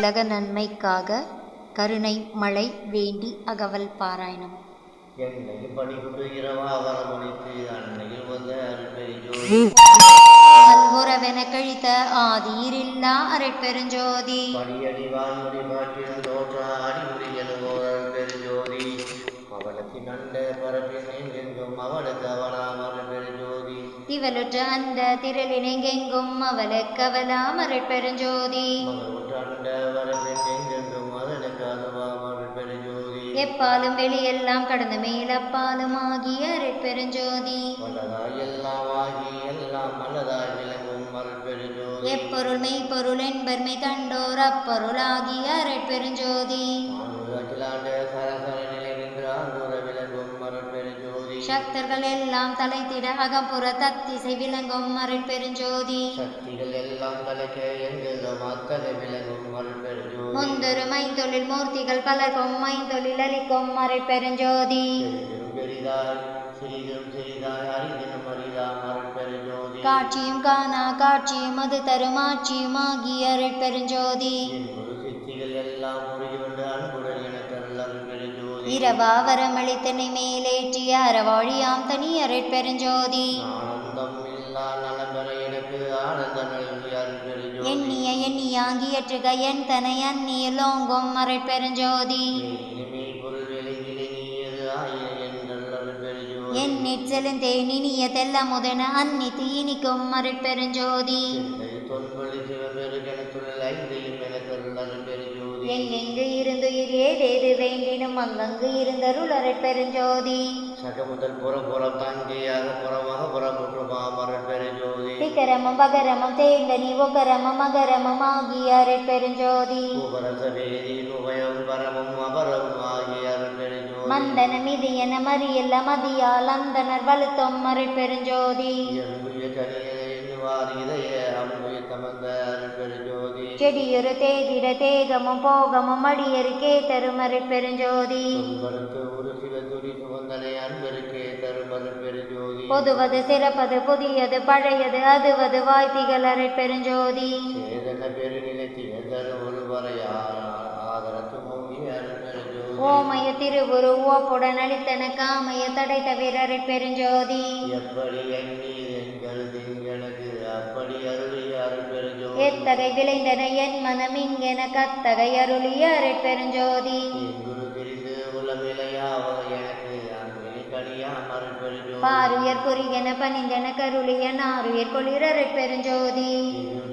உலக நன்மைக்காக கருணை மழை வேண்டி அகவல் பாராயணம். என்னைக்கு படிக்குண்டு இரவாகரமணித்து அன்னையில் வந்த அல்முறவென கழித்த ஆதியிரில்லா அரைப்பெருஞ்சோதி படியடி வான்முடி பாட்டின் தோற்ற அடிமுடி எழுவோர் பெருஞ்சோதி அவளுக்கு நண்ட பரப்பின் எங்கும் அவளுக்கு அவனாமர் பெருஞ்சோதி திவலுற்ற அந்த திரளினெங்கெங்கும் அவளுக்கு அவலாம் அரைப்பெருஞ்சோதி மகளுற்ற வரப்பின் எங்கெங்கும் அதனுக்கு அதுவாமர் பெருஞ்சோதி எப்பாலும் வெளியெல்லாம் கடந்த மேலப்பாலும் ஆகிய அரைப்பெருஞ்சோதி வல்லதாய் எல்லாம் ஆகி எல்லாம் நல்லதாய் விளங்கும் மறுபெருஞ்சோதி எப்பொருள் மெய்ப்பொருள் என்பர்மை கண்டோர் அப்பொருள் ஆகிய அரைப்பெருஞ்சோதி அகிலாண்ட சரசர நிலை நின்று ஆண்டோர விளங்கும் மறுபெருஞ்சோதி சக்தர்கள் எல்லாம் தலைத்திட அகம்புற தத்திசை விளங்கும் அரைப்பெருஞ்சோதி சக்திகள் எல்லாம் தலைக்க எங்கெல்லாம் அத்தனை விளங்கும் மறுபெருஞ்சோதி முந்தொரு மைந்தொழில் மூர்த்திகள் பலர்க்கும் மைந்தொழில் அளிக்கும் அரைப்பெருஞ்சோதி பெரிதாய் சிறிதும் சிறிதாய் அறிந்தினும் அறிதா மறுபெருஞ்சோதி காட்சியும் காணா காட்சியும் அது தரும் ஆட்சியும் ஆகிய அரைப்பெருஞ்சோதி ஒரு சித்திகள் எல்லாம் முறிகொண்டு அன்புடன் எனக்கருள் பெருஞ்சோதி இரவா வரமளித்தனை மேலேற்றிய அறவாழியாம் தனி அரைப்பெருஞ்சோதி ஆனந்தம் இல்லா நலம்பெற எனக்கு ஆனந்த நல்கி அருள்பெருஞ்சோதி எண்ணிய எண்ணியாங்கியற்றுக என் தனை அந்நியலோங்கும் அரைப்பெருஞ்சோதி இனிமேல் பொருள் விலகிலே நீயது ஆயின என்றல் அருள்பெருஞ்சோதி என் நெற்றெழுந்தேனிய தெல்ல முதன அந்நித்து இனிக்கும் அரைப்பெருஞ்சோதி தொன்பொழி சிவபெருகணத்துள் ஐந்தையும் எனக்கருள் அருள்பெருஞ்சோதி எங்கெங்கு இருந்துயிர் ஏதேது வேண்டினும் அங்கங்கு இருந்தருள் அரைப்பெருஞ்சோதி சகமுதல் புறம் தங்கியாக புறமாக புறமுற்றுமா மருட்பெருஞ்சோதி சிகரமும் பகரமும் தேங்கனி ஒகரமும் அகரமும் ஆகிய அரைப்பெருஞ்சோதி உபரசவேதி உபயம் பரமும் அபரமும் ஆகிய அருள்பெருஞ்சோதி மந்தன மிதியன மறியல்ல மதியால் அந்தனர் வலுத்தும் அரைப்பெருஞ்சோதி எங்குய கனியவார் இதய அம்புய தமந்த அருள்பெருஞ்சோதி செடியொரு தேதிட தேகமும் போகமும் அடியரு கேத்தரும் அரைப்பெருஞ்சோதி தொன்பருக்கு ஒரு சிவதுரி சுகந்தனை அன்பருக்கே தரும் அருள்பெருஞ்சோதி பொதுவது சிறப்பது புதியது பழையது அதுவது வாய்த்திகள் அரைப்பெருஞ்சோதி சேதன பெருநிலைத்திய தரும் ஒருவரையார் ஆதரத்து மூங்கி அருள்பெருஞ்சோதி ஓமய திருவுரு ஓப்புடன் அளித்தன காமய தடை தவிர அரைப்பெருஞ்சோதி எப்படி எண்ணி என் கருதிங்கனக்கு அப்படி அருளிய அருள்பெருஞ்சோதி எத்தகை விளைந்தன என் மனம் இங்கென கத்தகை அருளிய அரைப்பெருஞ்சோதி என் குரு தெரிந்து உலவிலையாவ எனக்கு அன்பினை கனியா அருள்பெருஞ்சோதி பாருயர் குறிகென பணிந்தன கருளிய நாருயர் கொளிர் அரைப்பெருஞ்சோதி இது